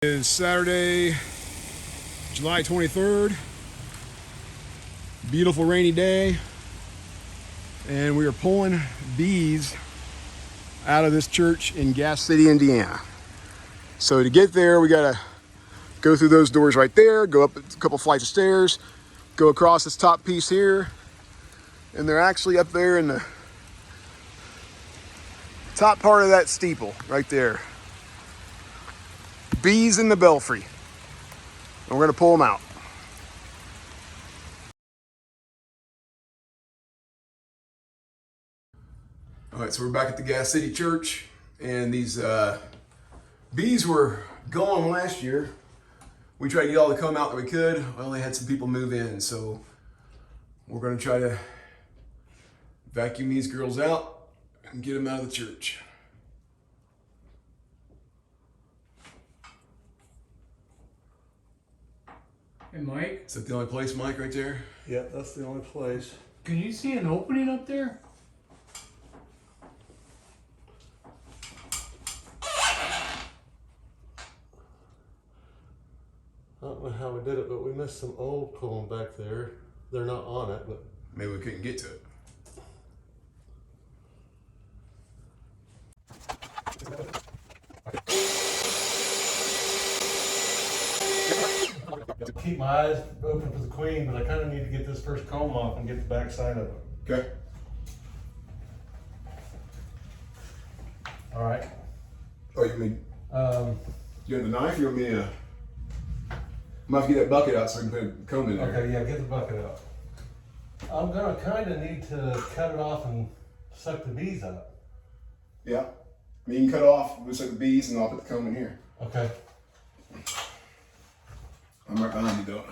It's Saturday, July 23rd. Beautiful rainy day, and we are pulling bees out of this church in Gas City, Indiana. So to get there, we gotta go through those doors right there, go up a couple flights of stairs, go across this top piece here, and they're actually up there in the top part of that steeple right there. Bees in the Belfry. And we're gonna pull them out. All right, so we're back at the Gas City Church, and these bees were gone last year. We tried to get all the comb out that we could. Well, they had some people move in, so we're gonna try to vacuum these girls out and get them out of the church. Hey, Mike? Is that the only place, Mike, right there? Yeah, that's the only place. Can you see an opening up there? I don't know how we did it, but we missed some old comb back there. They're not on it, but Maybe we couldn't get to it. keep my eyes open for the queen, but I kind of need to get this first comb off and get the back side of it. Okay. All right. Oh, you mean, you want the knife, or you want me to? I'm gonna have to get that bucket out so I can put a comb in there. Okay, yeah, get the bucket out. I'm gonna kind of need to cut it off and suck the bees up. Yeah. I mean, you can cut off, looks like the bees, and I'll put the comb in here. Okay. I'm right behind you, though.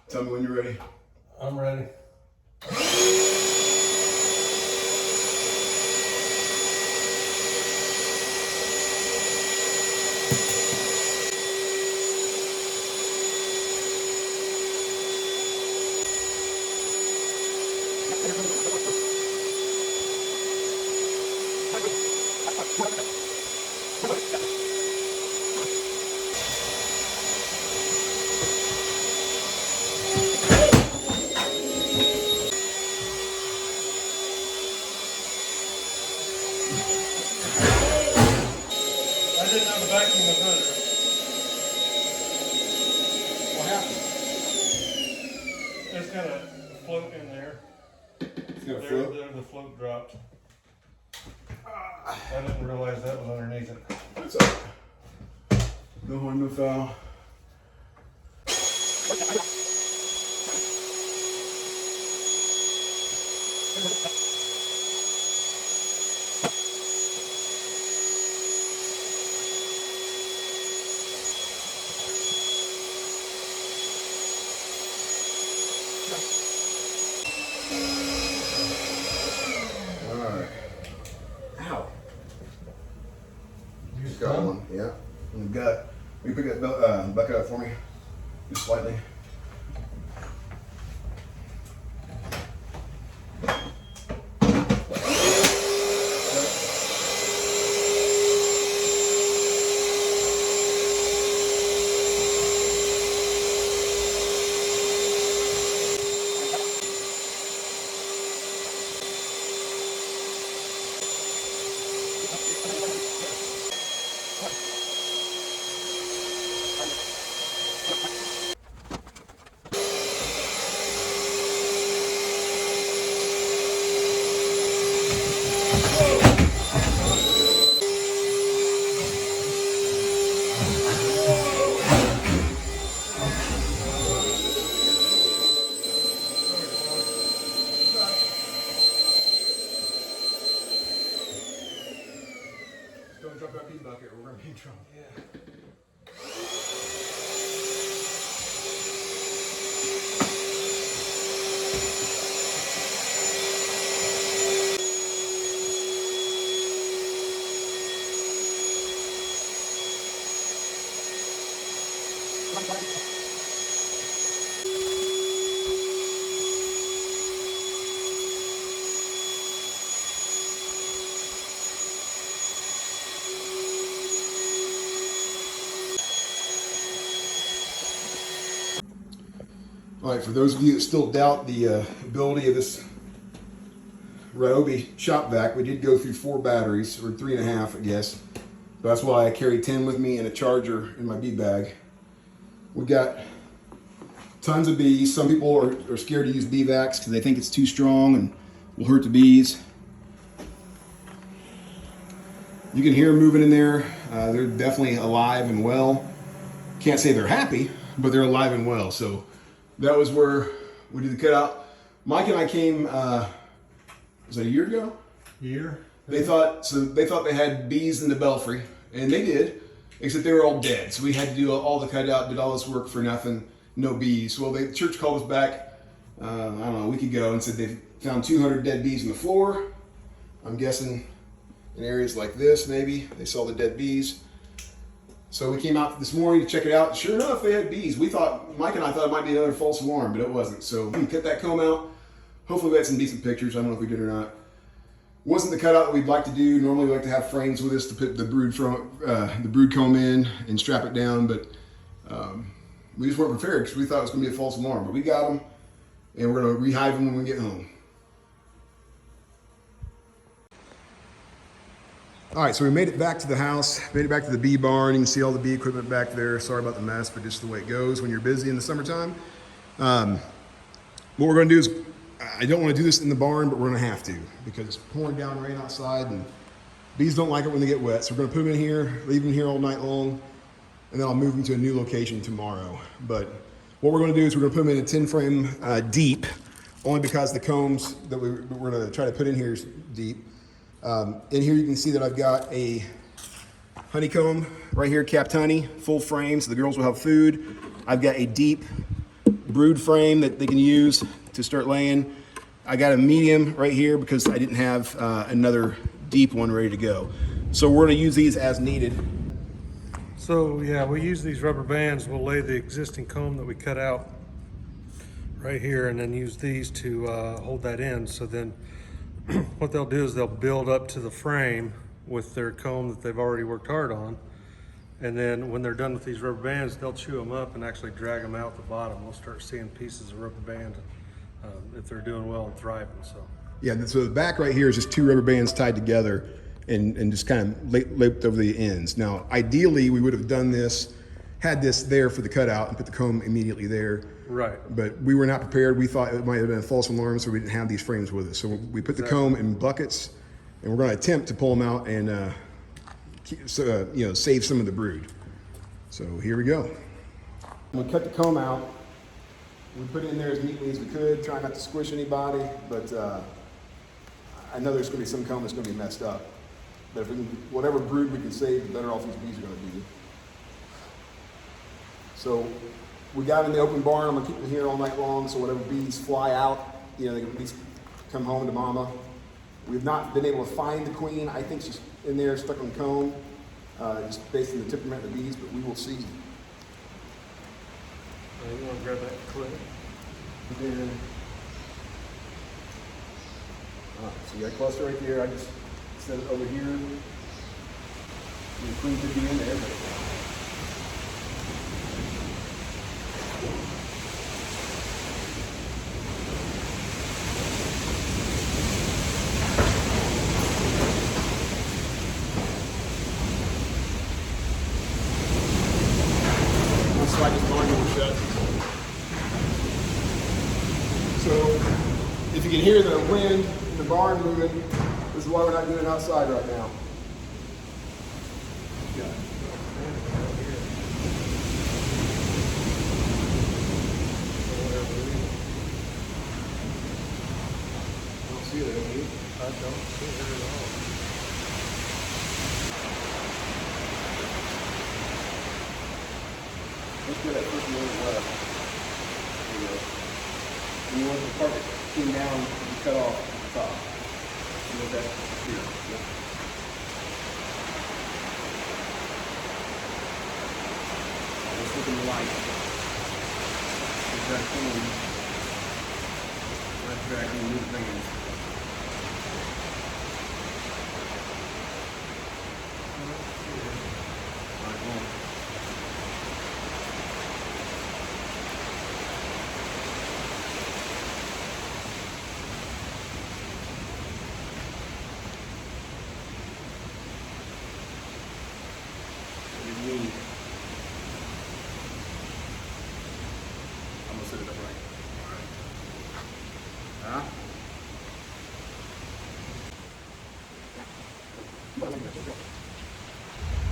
Tell me when you're ready. I'm ready. I didn't have a vacuum of butter. What happened? It's got a float in there. It's got a There, float? there, the float dropped. I didn't realize that was underneath it. What's up? No harm, no foul. Alright. Ow. You Just got one, yeah. In the gut. Will you pick that bucket up for me? Just slightly. Don't drop that bee bucket, we're gonna be in trouble. Yeah. All right, for those of you that still doubt the ability of this Ryobi shop vac, we did go through 4 batteries, or 3.5, I guess. So that's why I carry 10 with me and a charger in my bee bag. We got tons of bees. Some people are scared to use bee vacs because they think it's too strong and will hurt the bees. You can hear them moving in there. They're definitely alive and well. Can't say they're happy, but they're alive and well. So that was where we did the cutout. Mike and I came, was that a year ago? Year. They thought they had bees in the Belfry, and they did, except they were all dead. So we had to do all the cutout, did all this work for nothing, no bees. Well, the church called us back, I don't know, a week ago, and said they found 200 dead bees on the floor. I'm guessing in areas like this, maybe they saw the dead bees. So we came out this morning to check it out. Sure enough, they had bees. Mike and I thought it might be another false alarm, but it wasn't. So we cut that comb out. Hopefully we had some decent pictures. I don't know if we did or not. Wasn't the cutout that we'd like to do. Normally we like to have frames with us to put the brood comb in and strap it down, but we just weren't prepared because we thought it was going to be a false alarm. But we got them, and we're going to rehive them when we get home. All right, so we made it back to the house, made it back to the bee barn. You can see all the bee equipment back there. Sorry about the mess, but just the way it goes when you're busy in the summertime. What we're going to do is, I don't want to do this in the barn, but we're going to have to because it's pouring down rain outside and bees don't like it when they get wet. So we're going to put them in here, leave them here all night long, and then I'll move them to a new location tomorrow. But what we're going to do is we're going to put them in a 10 frame deep, only because the combs that we're going to try to put in here is deep. In here you can see that I've got a honeycomb right here, capped honey, full frame, so the girls will have food. I've got a deep brood frame that they can use to start laying. I got a medium right here because I didn't have another deep one ready to go. So we're going to use these as needed. So yeah, we use these rubber bands. We'll lay the existing comb that we cut out right here and then use these to hold that in. So then what they'll do is they'll build up to the frame with their comb that they've already worked hard on. And then when they're done with these rubber bands, they'll chew them up and actually drag them out the bottom. We'll start seeing pieces of rubber band if they're doing well and thriving. So yeah, so the back right here is just 2 rubber bands tied together and just kind of laped over the ends. Now, ideally, we would have done this, had this there for the cutout and put the comb immediately there. right. But we were not prepared. We thought it might have been a false alarm, so we didn't have these frames with us. So we put the comb in buckets, and we're going to attempt to pull them out and save some of the brood. So here we go. I'm going to cut the comb out. We put it in there as neatly as we could, try not to squish anybody, but I know there's going to be some comb that's going to be messed up. But if we can, whatever brood we can save, the better off these bees are going to be. So we got in the open barn. I'm gonna keep them here all night long, so whatever bees fly out, they can at least come home to mama. We've not been able to find the queen. I think she's in there stuck on the comb, just based on the temperament of the bees, but we will see. You want to grab that clip? Then, so you got a cluster right there. I just set it over here. The queen could be in there, but slide this barn door shut. So if you can hear the wind in the barn moving, this is why we're not doing it outside right now. I don't see it, do you? I don't see it at all. Let's do that first one left. There you go. And you want the part that came down to be cut off at the top. You want that here. Yep. Let's look in the light. Get that clean. Let's drag and move things. All right, well.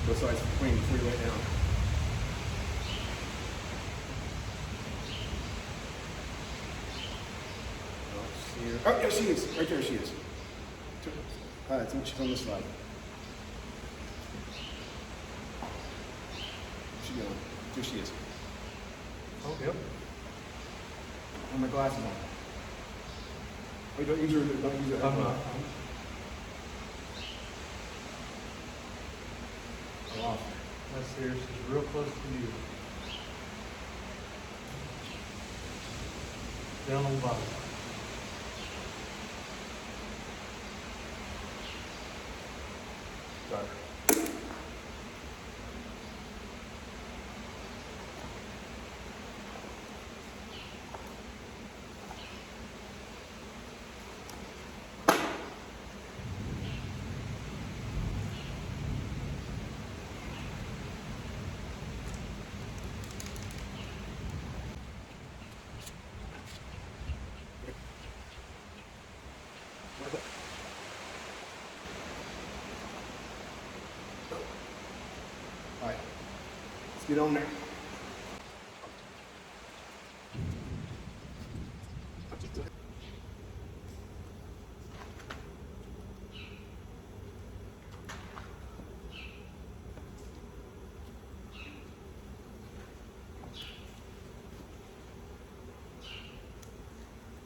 Both sides clean before you lay it down. Oh, yeah, she is. Right there she is. I think she's on this side. Where's she going? There she is. Oh, yep. And my glasses on. Oh, don't use her. Don't use her. I'm not. Wow. That's here. She's real close to you. Down on the bottom. Got her. All right, let's get on there.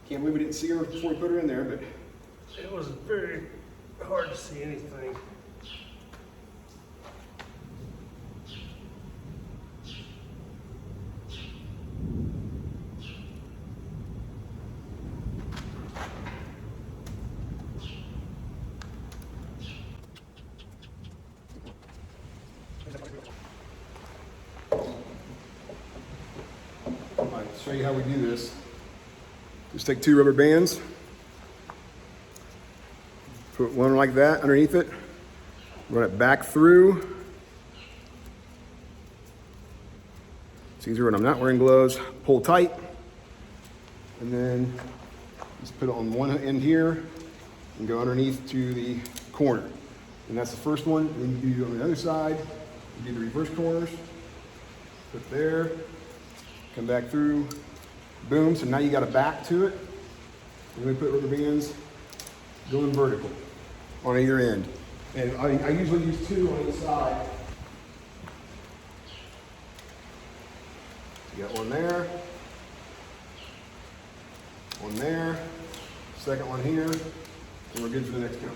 Can't believe we didn't see her before we put her in there, but It was very hard to see anything. all right, show you how we do this. Just take 2 rubber bands, put one like that underneath it, run it back through. It's easier when I'm not wearing gloves. Pull tight, and then just put it on one end here and go underneath to the corner. And that's the first one. Then you do it on the other side. You do the reverse corners. Put there, come back through. Boom, so now you got a back to it. And then we put rubber bands going vertical on either end. And I usually use 2 on each side. You got one there, second one here, and we're good for the next count.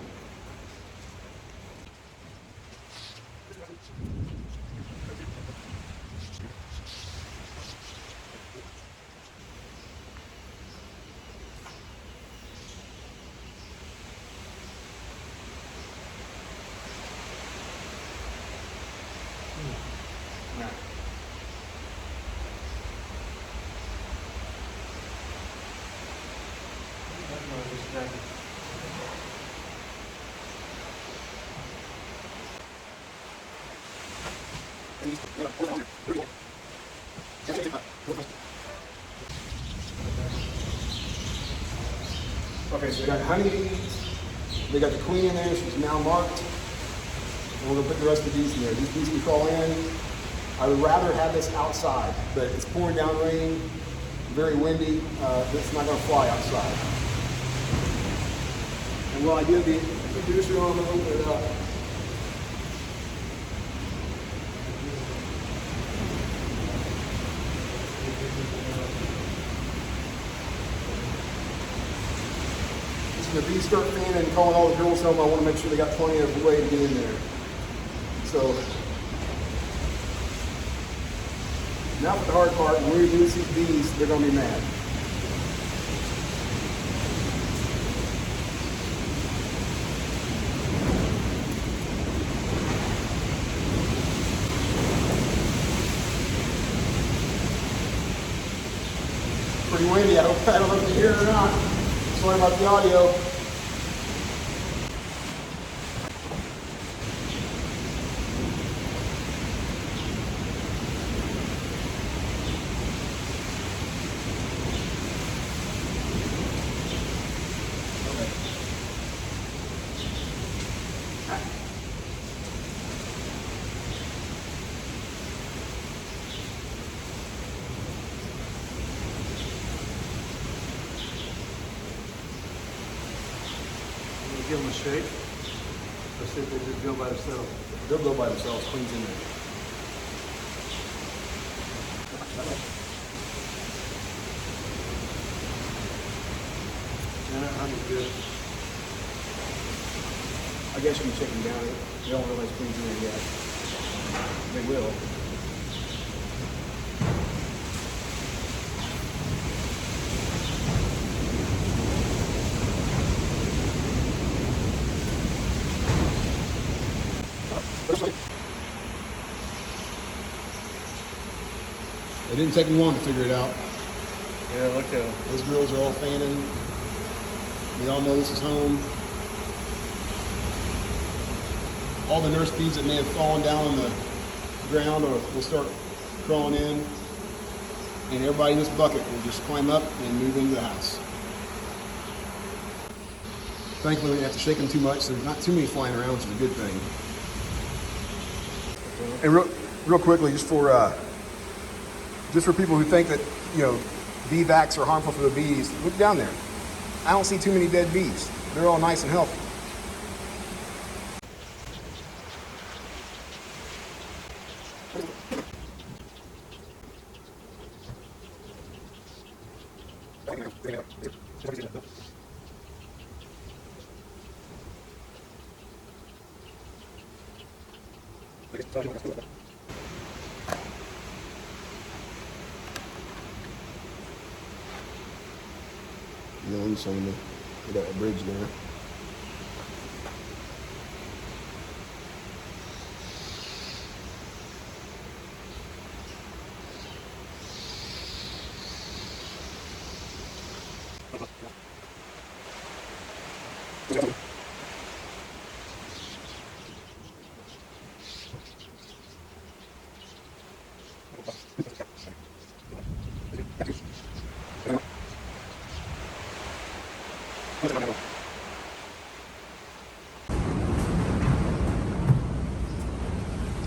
Okay, so we got honeybees. They got the queen in there. She's now marked. And we're gonna put the rest of these in there. These bees can crawl in. I would rather have this outside, but it's pouring down rain, very windy. It's not gonna fly outside. And while I do the introducer on, I'm gonna open it up. When the bees start fanning and calling all the girls home, I want to make sure they got plenty of way to get in there. So, now for the hard part, when we lose these bees, they're going to be mad. Pretty windy, I don't know if you hear it or not. Sorry about the audio. to shake? Or see if they just go by themselves? They'll go by themselves, queen's in there. Yeah, that honey's good. I guess you can check them down. They don't realize queen's in there yet. They will. It didn't take them long to figure it out. Yeah, look at them. Those girls are all fanning. We all know this is home. All the nurse bees that may have fallen down on the ground or will start crawling in. And everybody in this bucket will just climb up and move into the house. Thankfully, we don't have to shake them too much, so there's not too many flying around, which is a good thing. And real quickly, just for people who think that, you know, bee vacs are harmful for the bees, look down there. I don't see too many dead bees. They're all nice and healthy. You know, some of the got a bridge there.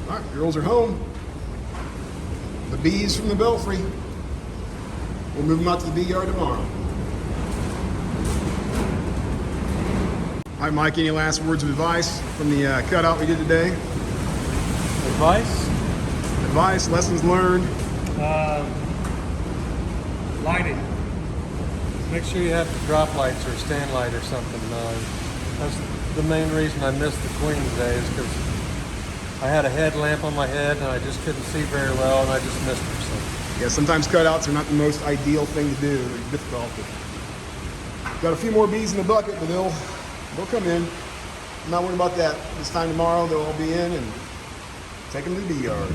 All right, girls are home. The bees from the Belfry. We'll move them out to the bee yard tomorrow. All right, Mike, any last words of advice from the cutout we did today? Advice? Advice, lessons learned. Lighting. Make sure you have the drop lights or a stand light or something. That's the main reason I missed the queen today, is because I had a headlamp on my head and I just couldn't see very well, and I just missed her. So. Yeah, sometimes cutouts are not the most ideal thing to do. They're difficult. Got a few more bees in the bucket, but they'll come in. I'm not worried about that. This time tomorrow, they'll all be in and take them to the bee yard.